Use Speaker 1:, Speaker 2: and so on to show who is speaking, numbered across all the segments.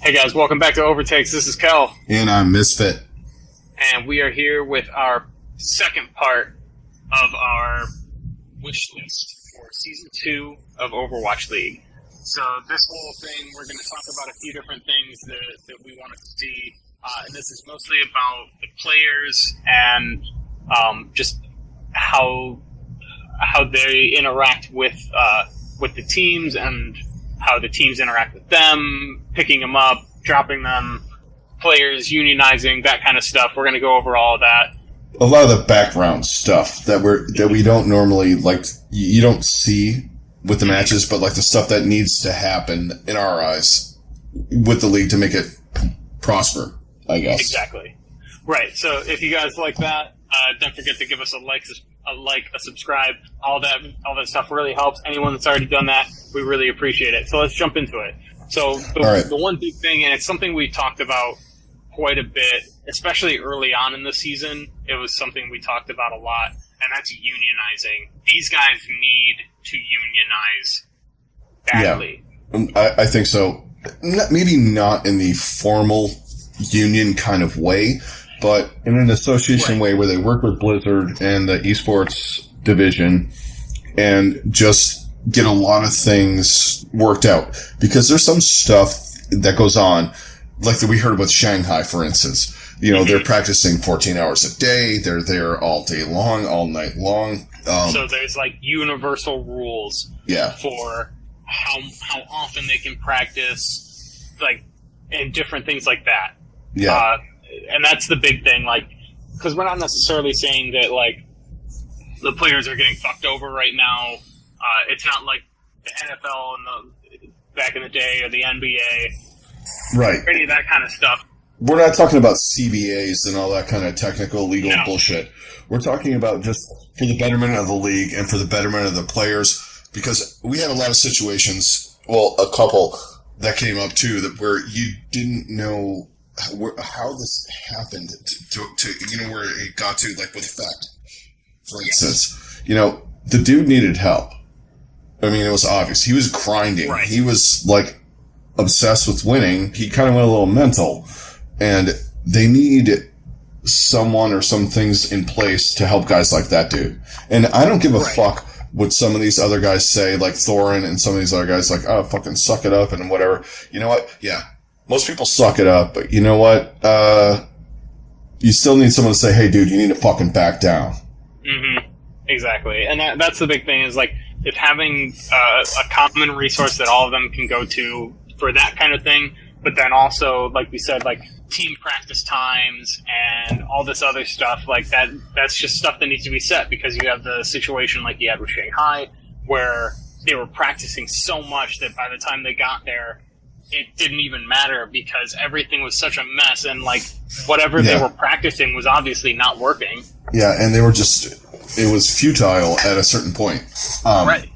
Speaker 1: Hey guys, welcome back to OverTakes. This is Kel.
Speaker 2: And I'm Misfit.
Speaker 1: And we are here with our second part of our wish list for Season 2 of Overwatch League. So this whole thing, we're going to talk about a few different things that we want to see. And this is mostly about the players and just how they interact with the teams and how the teams interact with them, picking them up, dropping them, players unionizing, that kind of stuff. We're going to go over all of that.
Speaker 2: A lot of the background stuff that we don't normally, like, you don't see with the matches, but like the stuff that needs to happen in our eyes with the league to make it prosper, I guess.
Speaker 1: Exactly. Right. So if you guys like that, don't forget to give us a like, a subscribe. All that stuff really helps. Anyone that's already done that, we really appreciate it. So let's jump into it. So the one big thing, and it's something we talked about quite a bit, especially early on in the season, it was something we talked about a lot, and that's unionizing. These guys need to unionize badly.
Speaker 2: Yeah, I think so. Maybe not in the formal union kind of way, but in an association way where they work with Blizzard and the esports division and just get a lot of things worked out. Because there's some stuff that goes on, like that we heard with Shanghai, for instance. You know, they're practicing 14 hours a day. They're there all day long, all night long.
Speaker 1: So there's like universal rules for how often they can practice, like, and different things like that.
Speaker 2: Yeah.
Speaker 1: And that's the big thing, like, because we're not necessarily saying that, like, the players are getting fucked over right now. It's not like the NFL and back in the day or the NBA.
Speaker 2: Right.
Speaker 1: Or any of that kind of stuff.
Speaker 2: We're not talking about CBAs and all that kind of technical legal bullshit. We're talking about just for the betterment of the league and for the betterment of the players, because we had a lot of situations, well, a couple that came up too, that where you didn't know how this happened to you know, where it got to, like, with effect. For instance, you know, the dude needed help. I mean, it was obvious. He was grinding.
Speaker 1: Right.
Speaker 2: He was, like, obsessed with winning. He kind of went a little mental. And they need someone or some things in place to help guys like that dude. And I don't give a fuck what some of these other guys say, like Thorin and some of these other guys, like, oh, fucking suck it up and whatever. You know what? Yeah. Most people suck it up, but you know what? You still need someone to say, hey, dude, you need to fucking back down.
Speaker 1: Mm-hmm. Exactly. And that's the big thing is, like, if having a common resource that all of them can go to for that kind of thing, but then also, like we said, like, team practice times and all this other stuff, like, that's just stuff that needs to be set, because you have the situation like you had with Shanghai, where they were practicing so much that by the time they got there, it didn't even matter, because everything was such a mess, and, like, whatever they were practicing was obviously not working.
Speaker 2: Yeah, and they were just, it was futile at a certain point.
Speaker 1: Right.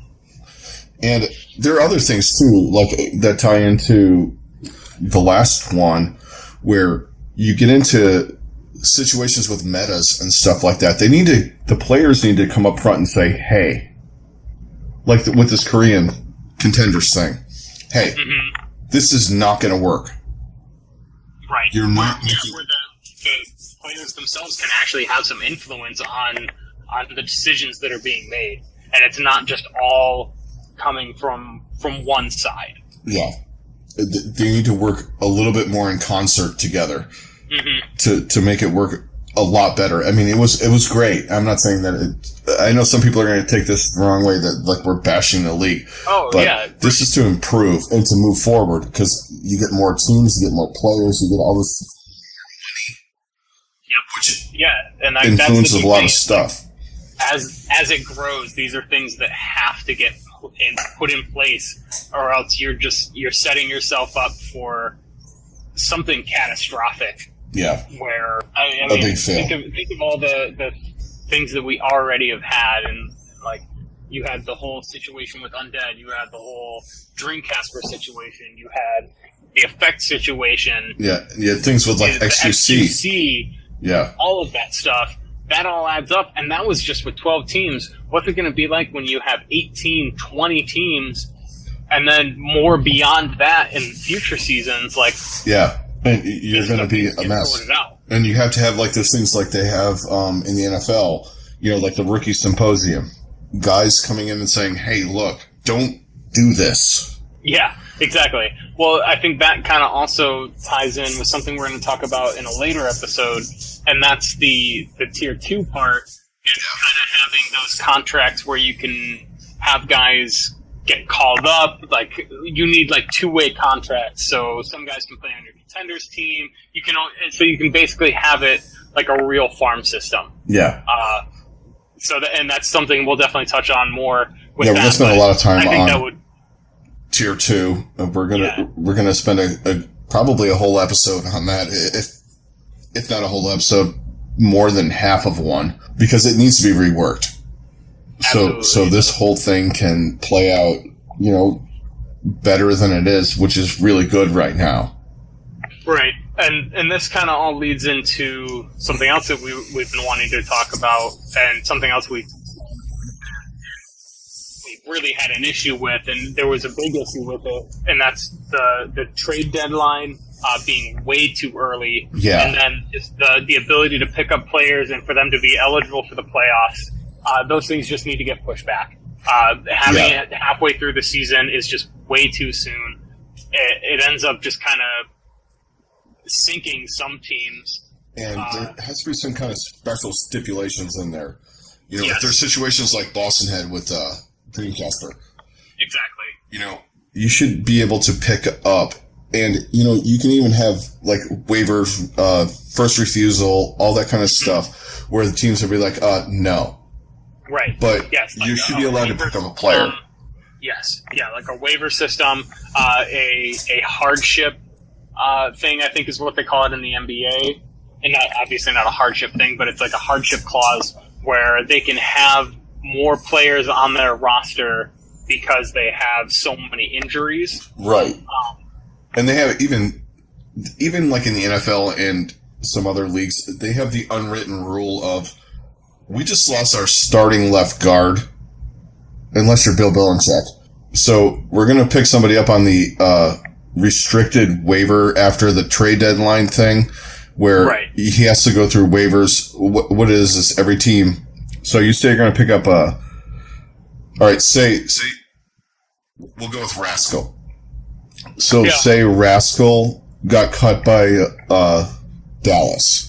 Speaker 2: And there are other things too, like, that tie into the last one, where you get into situations with metas and stuff like that. The players need to come up front and say, hey, like with this Korean contenders thing, hey, this is not going to work.
Speaker 1: Right.
Speaker 2: You're not
Speaker 1: where the players themselves can actually have some influence on the decisions that are being made, and it's not just all coming from one side.
Speaker 2: Yeah. They need to work a little bit more in concert together to make it work a lot better. I mean, it was great. I'm not saying that I know some people are going to take this the wrong way, that, like, we're bashing the league. Oh, but yeah. This is to improve and to move forward, because you get more teams, you get more players, you get all this
Speaker 1: money. Which and
Speaker 2: influences a lot of stuff.
Speaker 1: As it grows, these are things that have to get put in place, or else you're setting yourself up for something catastrophic.
Speaker 2: Yeah.
Speaker 1: Where I mean,
Speaker 2: big fail.
Speaker 1: Think of all the things that we already have had, and, like, you had the whole situation with Undead, you had the whole Dreamcasper situation, you had the Effect situation.
Speaker 2: Yeah, things with, like, XQC.
Speaker 1: Yeah. All of that stuff. That all adds up, and that was just with 12 teams. What's it going to be like when you have 18, 20 teams and then more beyond that in future seasons, like
Speaker 2: and you're going to be a mess. And you have to have like those things like they have in the NFL, like the rookie symposium, guys coming in and saying, "Hey, look, don't do this."
Speaker 1: Yeah, exactly. Well, I think that kind of also ties in with something we're going to talk about in a later episode, and that's the tier 2 part, and kind of having those contracts where you can have guys get called up. Like, you need like 2-way contracts, so some guys can play on your contenders team. You can basically have it like a real farm system.
Speaker 2: Yeah.
Speaker 1: And that's something we'll definitely touch on more. With
Speaker 2: we're going to spend a lot of time
Speaker 1: on
Speaker 2: tier 2. We're gonna spend probably a whole episode on that, if not a whole episode, more than half of one, because it needs to be reworked. So this whole thing can play out, better than it is, which is really good right now.
Speaker 1: Right. And this kind of all leads into something else that we've been wanting to talk about, and something else we really had an issue with, and there was a big issue with it, and that's the trade deadline being way too early.
Speaker 2: Yeah.
Speaker 1: And then just the ability to pick up players and for them to be eligible for the playoffs. Those things just need to get pushed back. Having it halfway through the season is just way too soon. It ends up just kind of sinking some teams.
Speaker 2: And there has to be some kind of special stipulations in there.
Speaker 1: Yes.
Speaker 2: If there's situations like Boston had with Dreamcatcher.
Speaker 1: Exactly.
Speaker 2: You should be able to pick up, and, you can even have, like, waivers, first refusal, all that kind of stuff, where the teams will be like, no.
Speaker 1: Right.
Speaker 2: But
Speaker 1: yes,
Speaker 2: you should be allowed to pick up a player.
Speaker 1: Yes. Yeah, like a waiver system, a hardship thing, I think is what they call it in the NBA. And obviously not a hardship thing, but it's like a hardship clause where they can have more players on their roster because they have so many injuries.
Speaker 2: Right. And they have even like in the NFL and some other leagues, they have the unwritten rule of, we just lost our starting left guard, unless you're Bill Belichick. So we're going to pick somebody up on the restricted waiver after the trade deadline thing, where he has to go through waivers. What is this? Every team. So you say you're going to pick up all right, say we'll go with Rascal. So say Rascal got cut by Dallas.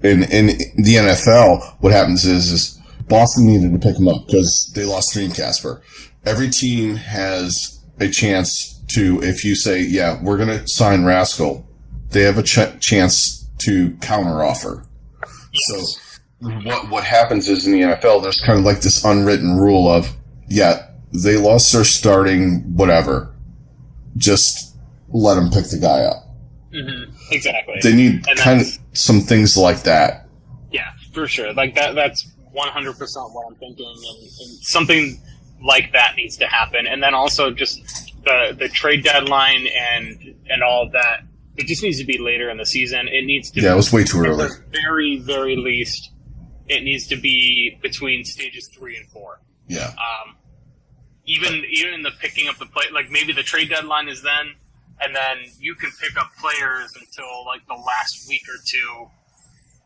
Speaker 2: In the NFL, what happens is Boston needed to pick him up because they lost Dreamcatcher. Every team has a chance to, if you say, we're going to sign Rascal, they have a chance to counteroffer. Yes. So what happens is in the NFL, there's kind of like this unwritten rule of, they lost their starting whatever. Just let them pick the guy up.
Speaker 1: Mm-hmm. Exactly.
Speaker 2: They need kind of some things like that.
Speaker 1: Yeah, for sure. Like that's 100% what I'm thinking, and something like that needs to happen. And then also just the trade deadline and all of that. It just needs to be later in the season. It needs to.
Speaker 2: Yeah, it was way too early.
Speaker 1: At the very, very least, it needs to be between stages 3 and 4.
Speaker 2: Yeah.
Speaker 1: Even in the picking up the play, like maybe the trade deadline is then. And then you can pick up players until like the last week or two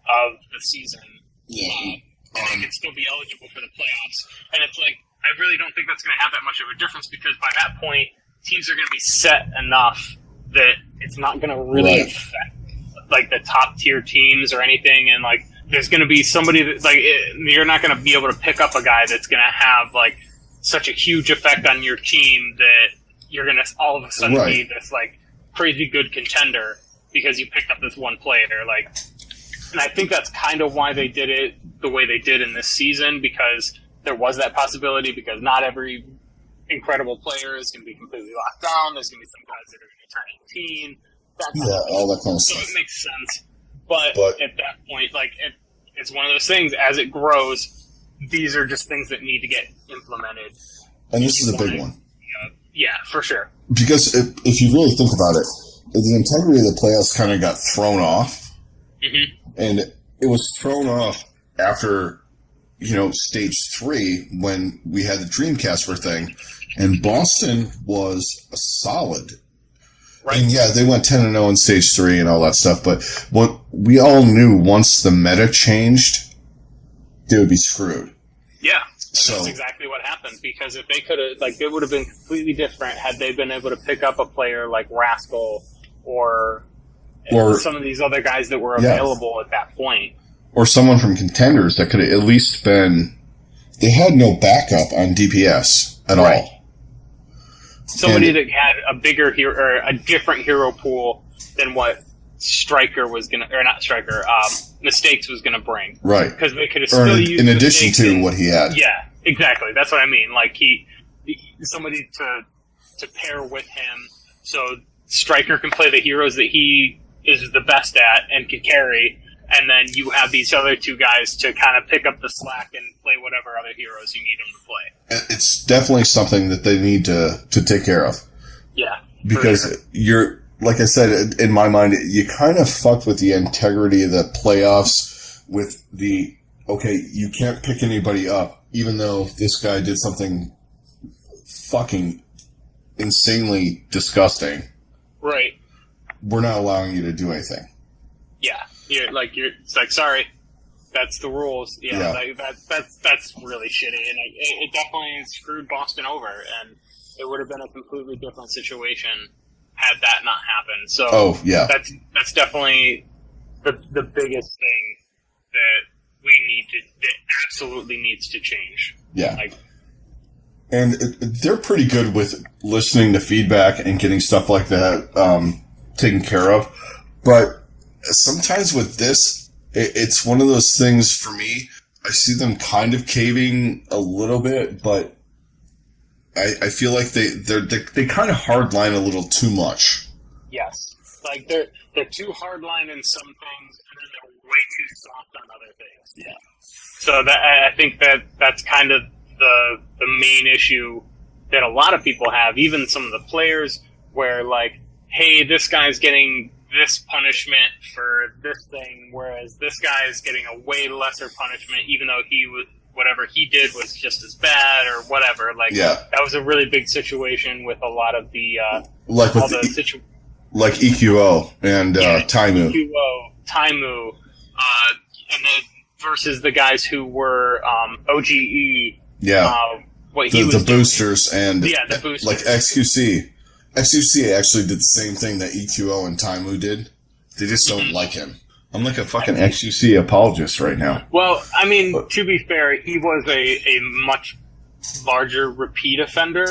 Speaker 1: of the season.
Speaker 2: Yeah.
Speaker 1: And they can still be eligible for the playoffs. And it's like, I really don't think that's going to have that much of a difference, because by that point, teams are going to be set enough that it's not going to really affect like the top tier teams or anything. And like, there's going to be somebody that you're not going to be able to pick up a guy that's going to have like such a huge effect on your team that you're going to all of a sudden be this like crazy good contender because you picked up this one player. Like, and I think that's kind of why they did it the way they did in this season, because there was that possibility, because not every incredible player is going to be completely locked down. There's going to be some guys that are going to turn 18.
Speaker 2: All that kind of
Speaker 1: stuff.
Speaker 2: So
Speaker 1: it makes sense. But at that point, like it's one of those things, as it grows, these are just things that need to get implemented.
Speaker 2: And this is a big one.
Speaker 1: Yeah, for sure.
Speaker 2: Because if you really think about it, the integrity of the playoffs kind of got thrown off.
Speaker 1: Mm-hmm.
Speaker 2: And it was thrown off after, stage 3, when we had the Dreamcatcher thing. And Boston was a solid.
Speaker 1: Right.
Speaker 2: And yeah, they went 10-0 in stage 3 and all that stuff, but what we all knew once the meta changed, they would be screwed.
Speaker 1: Yeah.
Speaker 2: So
Speaker 1: that's exactly what happened, because if they could have, like, it would have been completely different had they been able to pick up a player like Rascal or some of these other guys that were available at that point.
Speaker 2: Or someone from Contenders that could have at least been... They had no backup on DPS at all.
Speaker 1: Somebody that had a bigger hero, or a different hero pool than what Striker was gonna, or not Striker, Mistakes was gonna bring.
Speaker 2: Right.
Speaker 1: Because they could have still used
Speaker 2: in addition to what he had.
Speaker 1: Yeah, exactly. That's what I mean. Like, somebody to pair with him, so Striker can play the heroes that he is the best at and can carry, and then you have these other two guys to kind of pick up the slack and play whatever other heroes you need them to play.
Speaker 2: It's definitely something that they need to take care of.
Speaker 1: Yeah.
Speaker 2: Because you're, like I said, in my mind, you kind of fucked with the integrity of the playoffs with the, okay, you can't pick anybody up, even though this guy did something fucking insanely disgusting.
Speaker 1: Right.
Speaker 2: We're not allowing you to do anything.
Speaker 1: Yeah. It's like, sorry, that's the rules. Yeah. Like, that's really shitty. And it definitely screwed Boston over, and it would have been a completely different situation had that not happened. So that's definitely the biggest thing that absolutely needs to change.
Speaker 2: Yeah. And they're pretty good with listening to feedback and getting stuff like that taken care of. But sometimes with this, it's one of those things for me. I see them kind of caving a little bit, but I feel like they kind of hardline a little too much.
Speaker 1: Yes, like they're too hardline in some things, and then they're way too soft on other things. Yeah. So I think that's kind of the main issue that a lot of people have, even some of the players, where like, hey, this guy's getting this punishment for this thing, whereas this guy is getting a way lesser punishment, even though whatever he did was just as bad or whatever. Like, that was a really big situation with a lot of the
Speaker 2: like EQO and Taimu.
Speaker 1: Taimu, and then versus the guys who were OGE.
Speaker 2: Yeah. The boosters and
Speaker 1: the boosters.
Speaker 2: Like XQC. XQC actually did the same thing that EQO and Taimu did. They just don't like him. I'm like a fucking XQC apologist right now.
Speaker 1: Well, I mean, to be fair, he was a much larger repeat offender.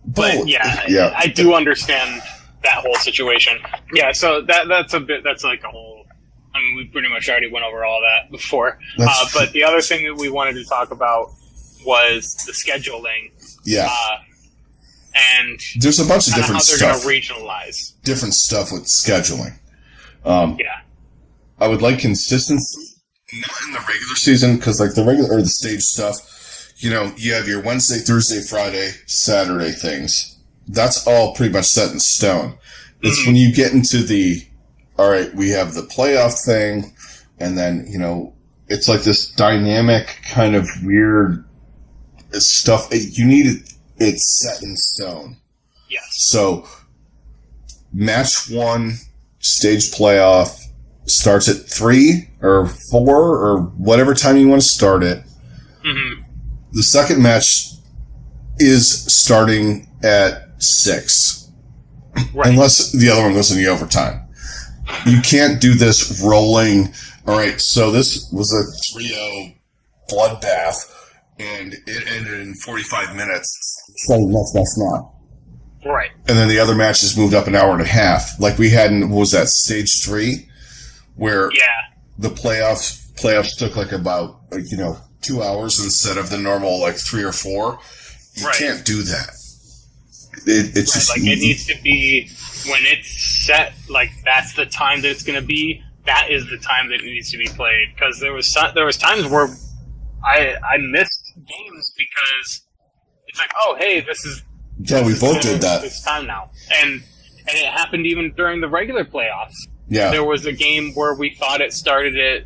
Speaker 1: But I do understand that whole situation. Yeah, so that's like a whole... I mean, we pretty much already went over all that before. But the other thing that we wanted to talk about was the scheduling.
Speaker 2: Yeah.
Speaker 1: And
Speaker 2: there's a bunch of different stuff.
Speaker 1: How they're going to regionalize.
Speaker 2: Different stuff with scheduling. I would like consistency, not in the regular season, because like the regular or the stage stuff, you have your Wednesday, Thursday, Friday, Saturday things. That's all pretty much set in stone. It's when you get into all right, we have the playoff thing, and then, it's like this dynamic kind of weird stuff. You need it's set in stone.
Speaker 1: Yes.
Speaker 2: So, match 1, stage playoff, starts at 3 or 4 or whatever time you want to start it. Mm-hmm. The second match is starting at 6. Right. Unless the other one goes into overtime. You can't do this rolling. All right, so this was a 3-0 bloodbath, and it ended in 45 minutes. So that's not.
Speaker 1: Right.
Speaker 2: And then the other matches moved up an hour and a half. Like we had in, what was that, stage 3? Where the playoffs took like about, 2 hours instead of the normal like 3 or 4. You can't do that. It's just
Speaker 1: like it needs to be when it's set. Like that's the time that it's going to be. That is the time that it needs to be played. Because there was times where I missed games because it's like, oh hey, this is
Speaker 2: we both did that.
Speaker 1: It's time now, and it happened even during the regular playoffs.
Speaker 2: Yeah,
Speaker 1: there was a game where we thought it started at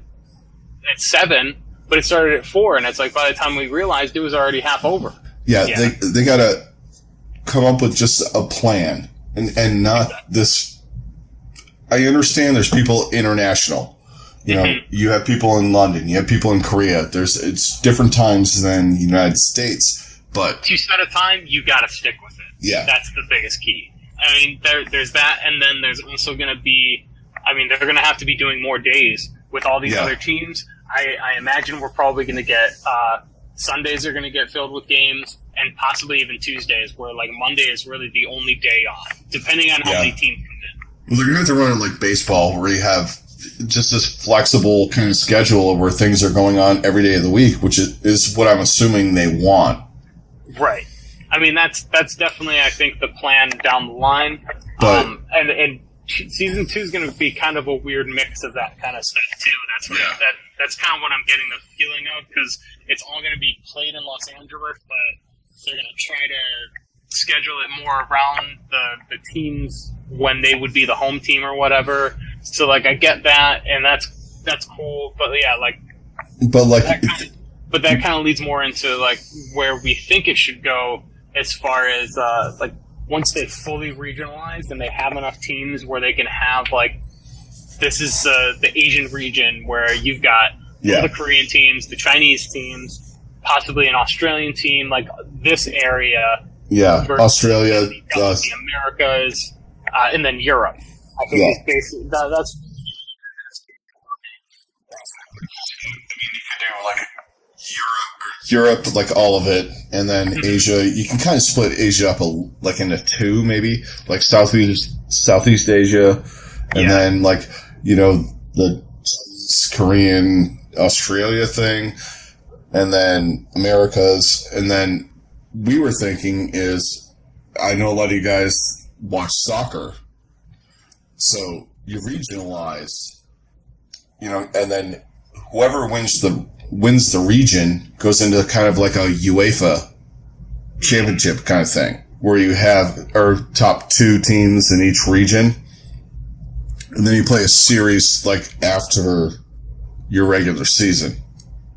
Speaker 1: 7, but it started at 4, and it's like by the time we realized it was already half over.
Speaker 2: Yeah. They gotta come up with just a plan and not this. I understand there's people international. You know, you have people in London, you have people in Korea. It's different times than the United States, but
Speaker 1: to set a time, you got to stick with it.
Speaker 2: Yeah,
Speaker 1: that's the biggest key. I mean, there's that, and then there's also going to be. I mean, they're going to have to be doing more days with all these other teams. I imagine we're probably going to get Sundays are going to get filled with games, and possibly even Tuesdays, where like Monday is really the only day off, depending on how many teams come in.
Speaker 2: Well, they're going to have to run it like baseball, where you have just this flexible kind of schedule where things are going on every day of the week, which is what I'm assuming they want.
Speaker 1: Right. I mean, that's definitely, I think, the plan down the line.
Speaker 2: But
Speaker 1: and season 2 is going to be kind of a weird mix of that kind of stuff too. That's kind of what I'm getting the feeling of, because it's all going to be played in Los Angeles, but they're going to try to schedule it more around the teams when they would be the home team or whatever. So like I get that, and that's cool. But yeah, that kind of leads more into like where we think it should go as far as like once they fully regionalize and they have enough teams where they can have like this is the Asian region where you've got all the Korean teams, the Chinese teams, possibly an Australian team, like this area.
Speaker 2: Yeah, Australia,
Speaker 1: the Americas, and then Europe. I think it's basically that's.
Speaker 2: You can do like Europe, like all of it, and then Asia. You can kind of split Asia up like into two, maybe like Southeast Asia, and then like the Korean Australia thing, and then Americas, and then we were thinking is I know a lot of you guys watch soccer. So you regionalize, and then whoever wins the region goes into kind of like a UEFA championship kind of thing, where you have our top 2 teams in each region, and then you play a series like after your regular season.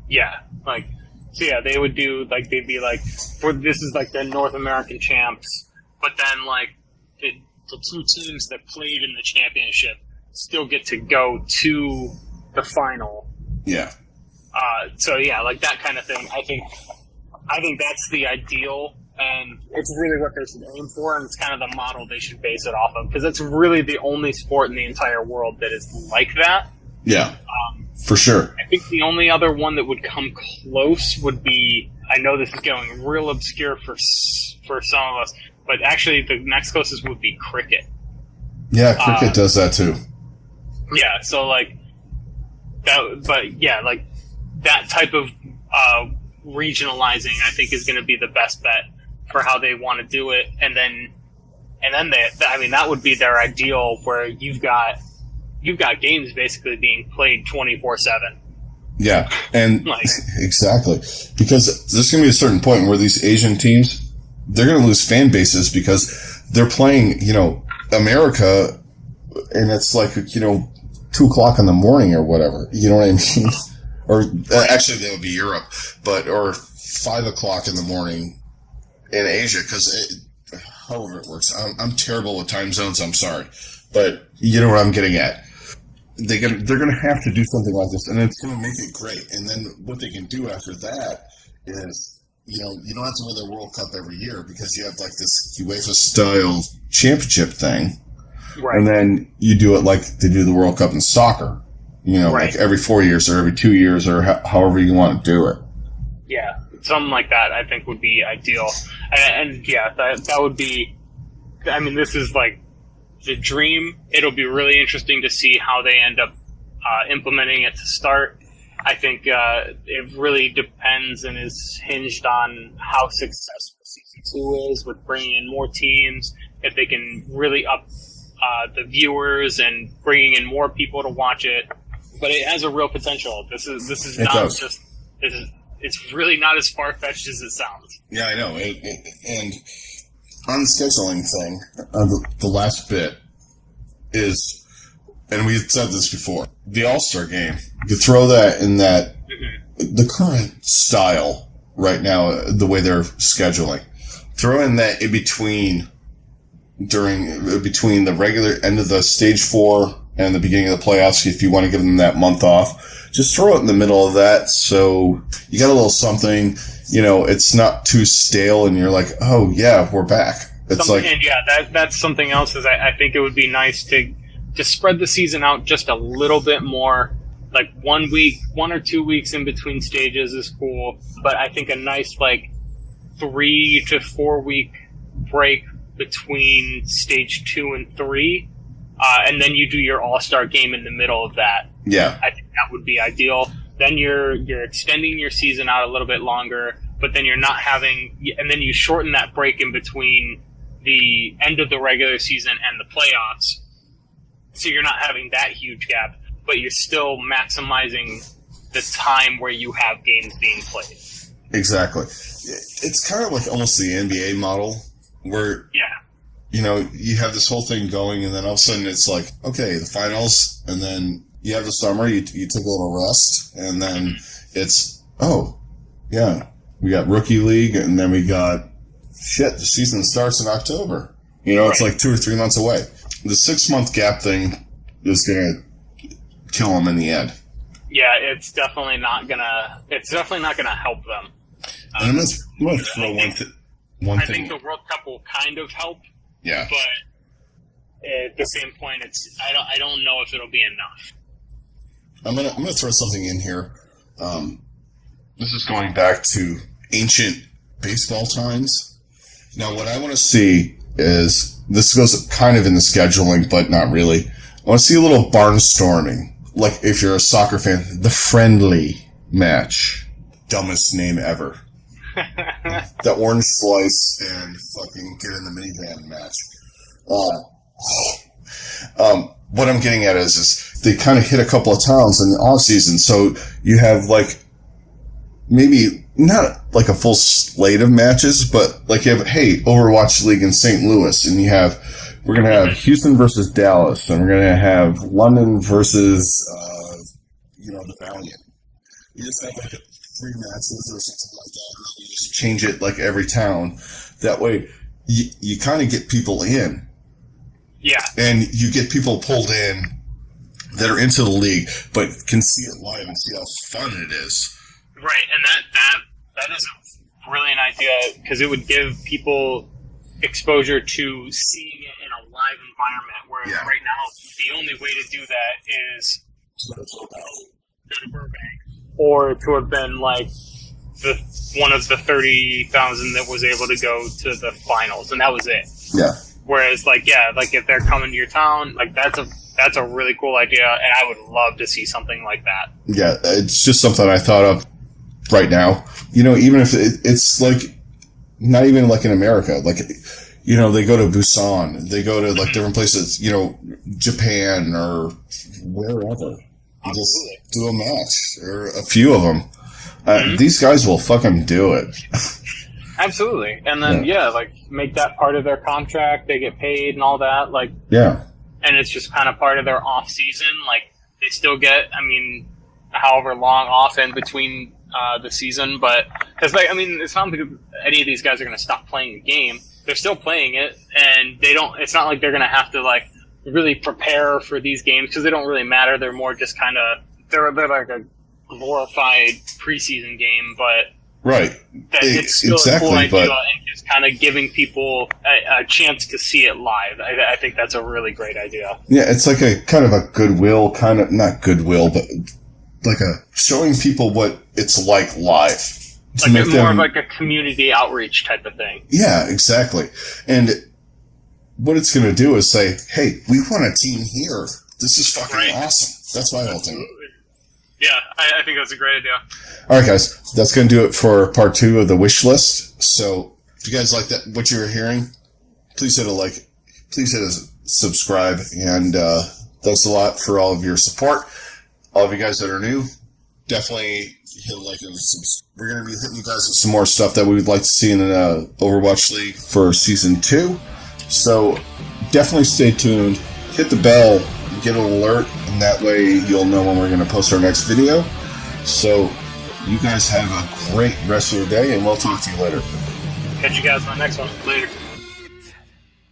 Speaker 1: Yeah, like so. Yeah, they would do like they'd be like, this is like the North American champs, but then like the 2 teams that played in the championship still get to go to the final.
Speaker 2: Yeah.
Speaker 1: So yeah, like that kind of thing. I think that's the ideal, and it's really what they should aim for, and it's kind of the model they should base it off of, because it's really the only sport in the entire world that is like that.
Speaker 2: Yeah. For sure.
Speaker 1: I think the only other one that would come close would be, I know this is going real obscure for some of us, but actually the next closest would be cricket. Yeah,
Speaker 2: cricket does that too.
Speaker 1: Yeah, so like that, but yeah, like that type of regionalizing, I think, is going to be the best bet for how they want to do it, and then that would be their ideal, where you've got games basically being played 24/7.
Speaker 2: Yeah, and exactly, because there's going to be a certain point where these Asian teams, they're going to lose fan bases because they're playing, America, and it's like 2:00 in the morning or whatever. You know what I mean? Or actually, that would be Europe, or 5:00 in the morning in Asia, because however it works. I'm terrible with time zones. I'm sorry, but you know what I'm getting at. They're going to have to do something like this, and it's going to make it great. And then what they can do after that is, you don't have to win the World Cup every year, because you have like this UEFA style championship thing, right? And then you do it like they do the World Cup in soccer, like every 4 years or every 2 years, or however you want to do it.
Speaker 1: Yeah, something like that I think would be ideal, and yeah, that would be. I mean, this is like the dream. It'll be really interesting to see how they end up implementing it to start. I think it really depends and is hinged on how successful Season 2 is with bringing in more teams, if they can really up the viewers and bringing in more people to watch it. But it has a real potential. This is not does. Just... It's really not as far-fetched as it sounds.
Speaker 2: Yeah, I know. And on the scheduling thing, the last bit is, and we've said this before, the All-Star game. You throw that in that, the current style right now, the way they're scheduling, throw in that in between the regular end of the stage 4 and the beginning of the playoffs, if you want to give them that month off. Just throw it in the middle of that so you got a little something, it's not too stale and you're like, oh yeah, we're back. It's
Speaker 1: that's something else is I think it would be nice to spread the season out just a little bit more. Like 1 or 2 weeks in between stages is cool, but I think a nice 3 to 4 week break between stage 2 and 3, and then you do your all-star game in the middle of that.
Speaker 2: Yeah,
Speaker 1: I think that would be ideal. Then you're extending your season out a little bit longer, but then you're not having, and then you shorten that break in between the end of the regular season and the playoffs, so you're not having that huge gap, but you're still maximizing the time where you have games being played.
Speaker 2: Exactly. It's kind of like almost the NBA model where, you have this whole thing going and then all of a sudden it's like, okay, the finals, and then you have the summer, you take a little rest, and then it's, we got Rookie League, and then we got, the season starts in October. It's like 2 or 3 months away. The 6-month gap thing is going to kill them in the end.
Speaker 1: Yeah, it's definitely not gonna help them.
Speaker 2: And I'm going to throw one thing.
Speaker 1: I think the World Cup will kind of help.
Speaker 2: Yeah.
Speaker 1: But at the same point, I don't know if it'll be enough.
Speaker 2: I'm gonna throw something in here. This is going back to ancient baseball times. Now, what I want to see is, this goes kind of in the scheduling, but not really. I want to see a little barnstorming. Like, if you're a soccer fan, the friendly match. Dumbest name ever. The orange slice and fucking get in the minivan match. What I'm getting at is they kind of hit a couple of towns in the off season, so you have maybe not like a full slate of matches, but you have Overwatch League in St. Louis, and we're gonna have Houston versus Dallas, and we're gonna have London versus the Valiant. You just have 3 matches or something like that, and you just change it every town. That way, you kind of get people in.
Speaker 1: Yeah. And
Speaker 2: you get people pulled in that are into the league, but can see it live and see how fun it is.
Speaker 1: Right, and that is a brilliant idea, because it would give people exposure to seeing it in a live environment, whereas right now, the only way to do that is to go to Burbank. Or to have been one of the 30,000 that was able to go to the finals, and that was it.
Speaker 2: Yeah.
Speaker 1: Whereas, if they're coming to your town, that's a really cool idea, and I would love to see something like that. Yeah,
Speaker 2: it's just something I thought of right now. Even if it's not even in America, they go to Busan, they go to different places, Japan or wherever. You just do a match or a few of them. These guys will fucking do it.
Speaker 1: Absolutely. And then, make that part of their contract. They get paid and all that. And it's just kind of part of their off season. They still get, however long off in between the season. But, because, it's not because any of these guys are going to stop playing the game. They're still playing it. And it's not like they're going to have to, really prepare for these games, because they don't really matter. They're more just kind of, they're like a glorified preseason game, but
Speaker 2: right.
Speaker 1: It's still a cool idea, and just kind of giving people a chance to see it live. I think that's a really great idea.
Speaker 2: Yeah, it's like a kind of a goodwill, not goodwill, but showing people what it's like live.
Speaker 1: More of a community outreach type of thing.
Speaker 2: Yeah, exactly. And what it's going to do is say, hey, we want a team here. This is fucking awesome. That's my whole thing.
Speaker 1: Yeah, I think that's a great idea.
Speaker 2: All right, guys. That's going to do it for part 2 of the wish list. So if you guys like that, what you're hearing, please hit a like. Please hit a subscribe. And thanks a lot for all of your support. All of you guys that are new, definitely hit a like and subscribe. We're going to be hitting you guys with some more stuff that we would like to see in the Overwatch League for Season 2. So definitely stay tuned. Hit the bell, get an alert, and that way you'll know when we're going to post our next video. So you guys have a great rest of your day, and we'll talk to you later.
Speaker 1: Catch you guys on the next one. Later.